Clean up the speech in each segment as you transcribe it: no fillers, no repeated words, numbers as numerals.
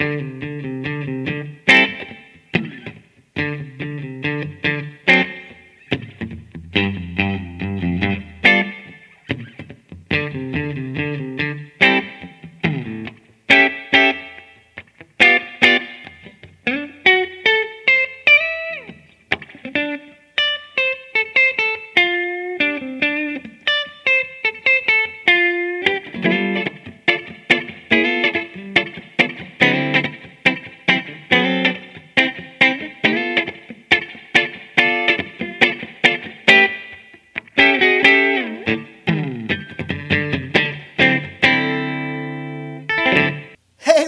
Hey,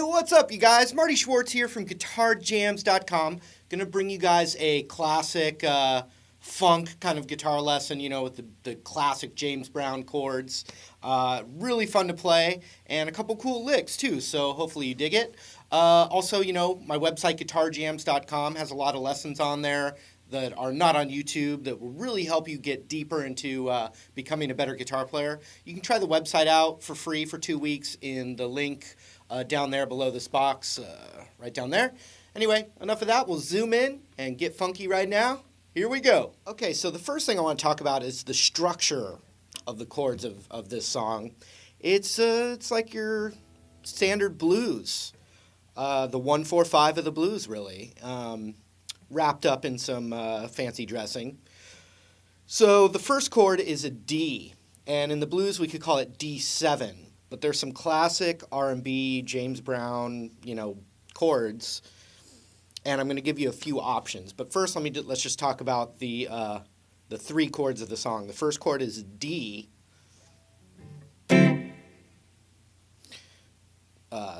what's up, you guys? Marty Schwartz here from GuitarJams.com. Gonna bring you guys a classic funk kind of guitar lesson, with the classic James Brown chords. Really fun to play, and a couple cool licks, too, so hopefully you dig it. Also, my website, GuitarJams.com, has a lot of lessons on there that are not on YouTube that will really help you get deeper into becoming a better guitar player. You can try the website out for free for 2 weeks in the link down there below this box, right down there. Anyway, enough of that. We'll zoom in and get funky right now. Here we go. Okay, so the first thing I want to talk about is the structure of the chords of this song. It's like your standard blues, the 1-4-5 of the blues, really, wrapped up in some fancy dressing. So the first chord is a D, and in the blues we could call it D7. But there's some classic R&B, James Brown, chords, and I'm going to give you a few options. But first, let's just talk about the 3 chords of the song. The first chord is D. The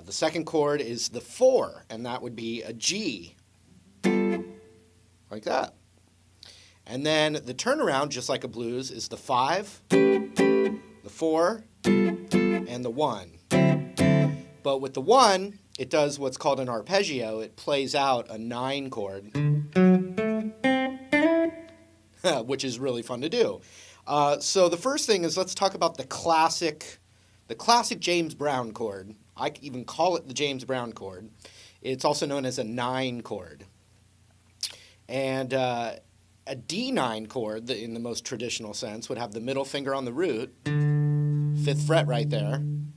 second chord is the 4, and that would be a G, like that. And then the turnaround, just like a blues, is the 5, the 4, and the 1. But with the 1, it does what's called an arpeggio. It plays out a 9 chord, which is really fun to do. So the first thing is, let's talk about the classic James Brown chord. I even call it the James Brown chord. It's also known as a 9 chord. And a D9 chord, in the most traditional sense, would have the middle finger on the root, 5th fret right there, and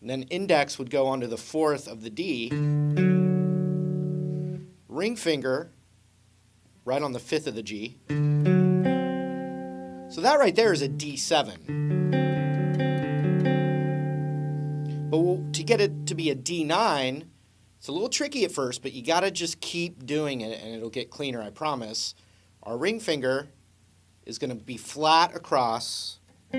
then index would go onto the 4th of the D, ring finger right on the 5th of the G. So that right there is a D7. But to get it to be a D9, it's a little tricky at first, but you gotta just keep doing it and it'll get cleaner, I promise. Our ring finger is gonna be flat across the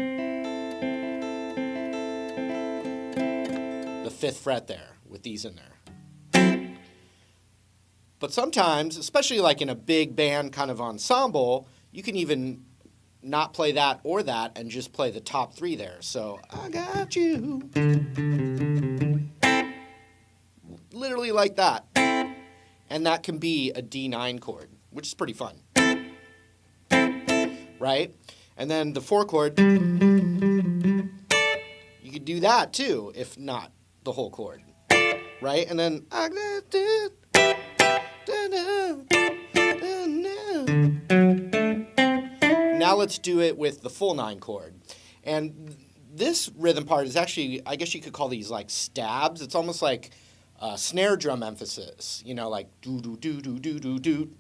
5th fret there, with these in there. But sometimes, especially like in a big band kind of ensemble, you can even not play that or that and just play the top 3 there. So, I got you. Literally like that. And that can be a D9 chord, which is pretty fun. Right? And then the 4 chord, you could do that too, if not the whole chord, right? And then now let's do it with the full 9 chord. And this rhythm part is actually, I guess you could call these like stabs. It's almost like snare drum emphasis, like do do do do do do do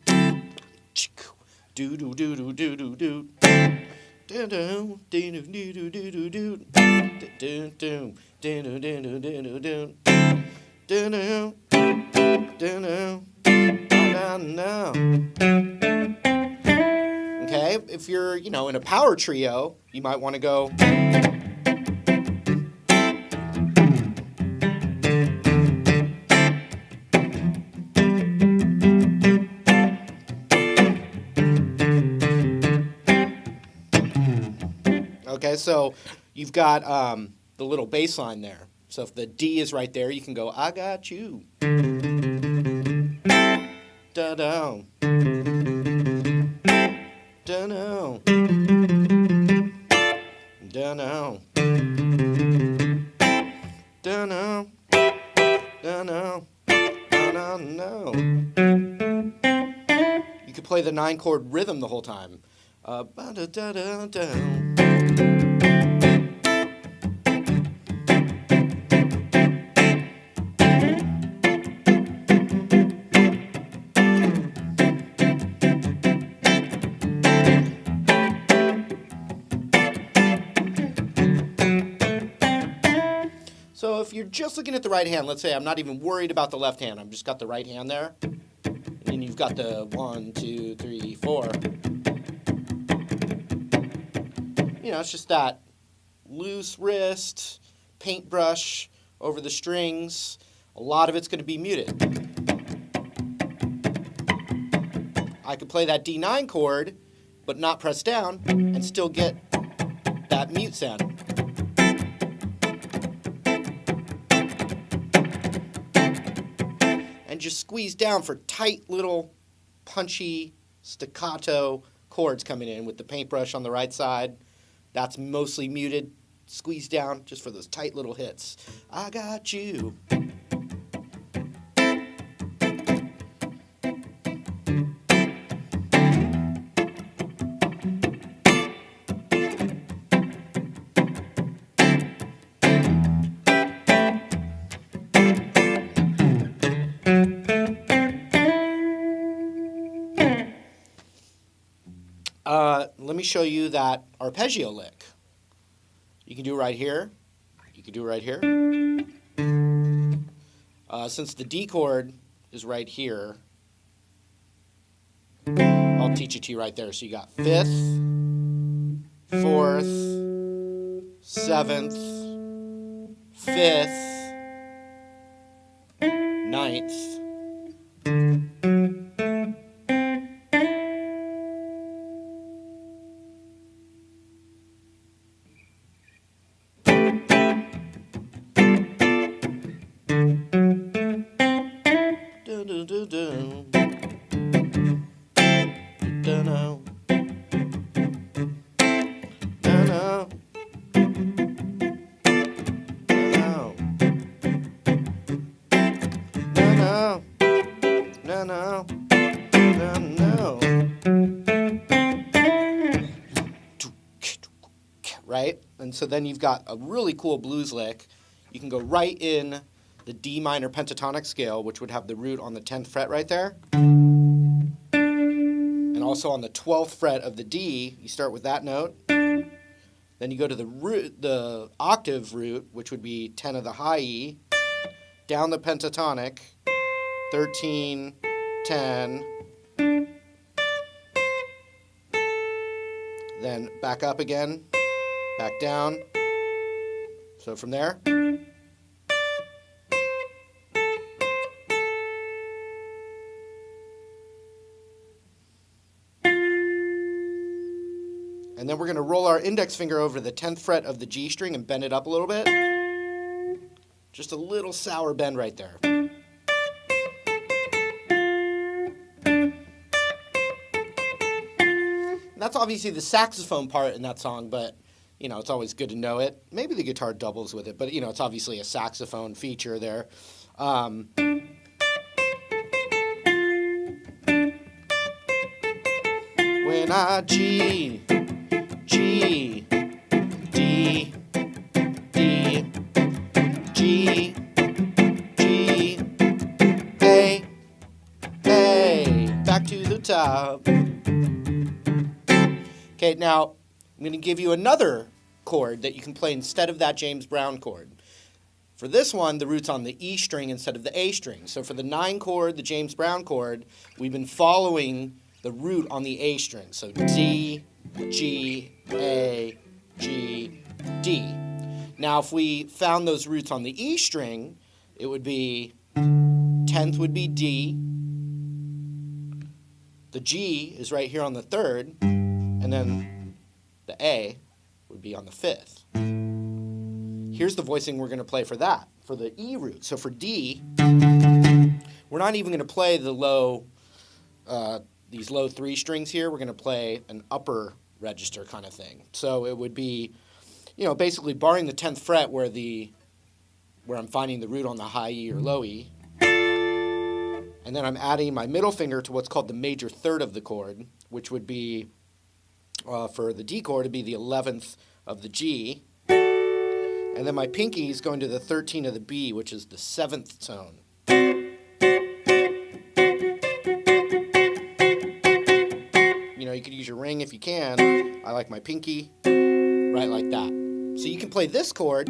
do do do do do do do. Okay, if you're, in a power trio, you might want to go. Okay, so you've got the little bass line there. So if the D is right there, you can go, I got you. Da-da. Da-da. Da-da. Da-da. Da-da. wanna know. You could play the 9-chord rhythm the whole time. Ba-da-da-da-da. So if you're just looking at the right hand, let's say I'm not even worried about the left hand, I've just got the right hand there, and you've got the 1, 2, 3, 4. You know, it's just that loose wrist, paintbrush over the strings. A lot of it's going to be muted. I could play that D9 chord, but not press down, and still get that mute sound. And just squeeze down for tight little punchy staccato chords coming in with the paintbrush on the right side. That's mostly muted. Squeeze down just for those tight little hits. I got you. Let me show you that arpeggio lick. You can do it right here. You can do it right here. Since the D chord is right here, I'll teach it to you right there. So you got 5th, 4th, 7th, 5th, 9th. Right? And so then you've got a really cool blues lick. You can go right in the D minor pentatonic scale, which would have the root on the 10th fret right there. And also on the 12th fret of the D, you start with that note. Then you go to the root, the octave root, which would be 10 of the high E, down the pentatonic, 13, 10, then back up again, back down. So from there. And then we're going to roll our index finger over the 10th fret of the G string and bend it up a little bit. Just a little sour bend right there. And that's obviously the saxophone part in that song, but you know, it's always good to know it. Maybe the guitar doubles with it, but you know, it's obviously a saxophone feature there. When I G, G, D, D, G, G, A, A, back to the top. Okay, now I'm going to give you another chord that you can play instead of that James Brown chord. For this one, the root's on the E string instead of the A string. So for the 9 chord, the James Brown chord, we've been following the root on the A string. So D, G, A, G, D. Now if we found those roots on the E string, it would be 10th would be D. The G is right here on the 3rd, and then the A would be on the 5th. Here's the voicing we're going to play for that, for the E root. So for D, we're not even going to play the low, these low 3 strings here. We're going to play an upper register kind of thing. So it would be, you know, basically barring the 10th fret where I'm finding the root on the high E or low E, And then I'm adding my middle finger to what's called the major third of the chord, which would be, for the D chord, it'd be the 11th of the G. And then my pinky is going to the 13 of the B, which is the 7th tone. You know, you could use your ring if you can. I like my pinky right like that. So you can play this chord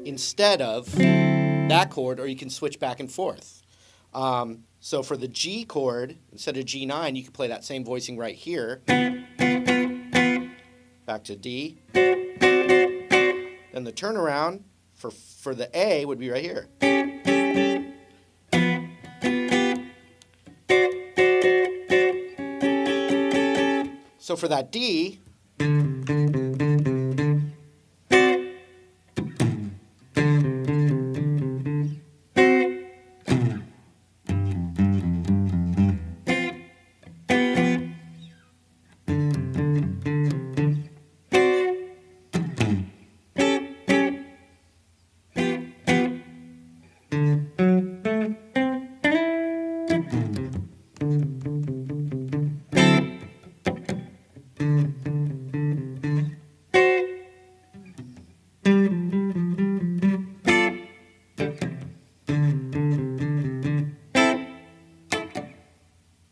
instead of that chord, or you can switch back and forth. So for the G chord, instead of G9, you can play that same voicing right here. Back to D. Then the turnaround for the A would be right here. So for that D,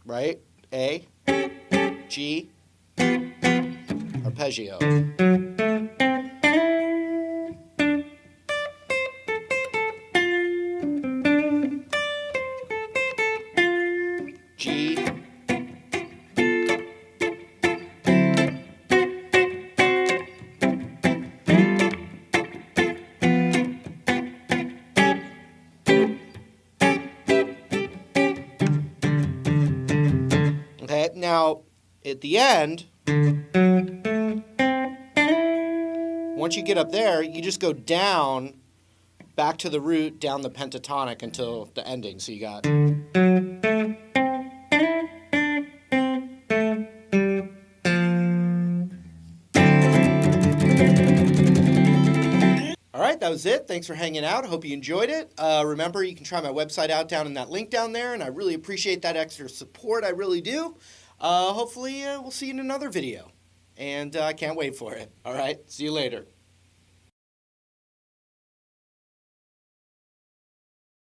right? A, G, arpeggio. G, okay, now at the end, once you get up there, you just go down, back to the root, down the pentatonic until the ending. So you got. All right, that was it. Thanks for hanging out. I hope you enjoyed it. Remember, you can try my website out down in that link down there, and I really appreciate that extra support. I really do. Hopefully, we'll see you in another video, and I can't wait for it. All right, see you later.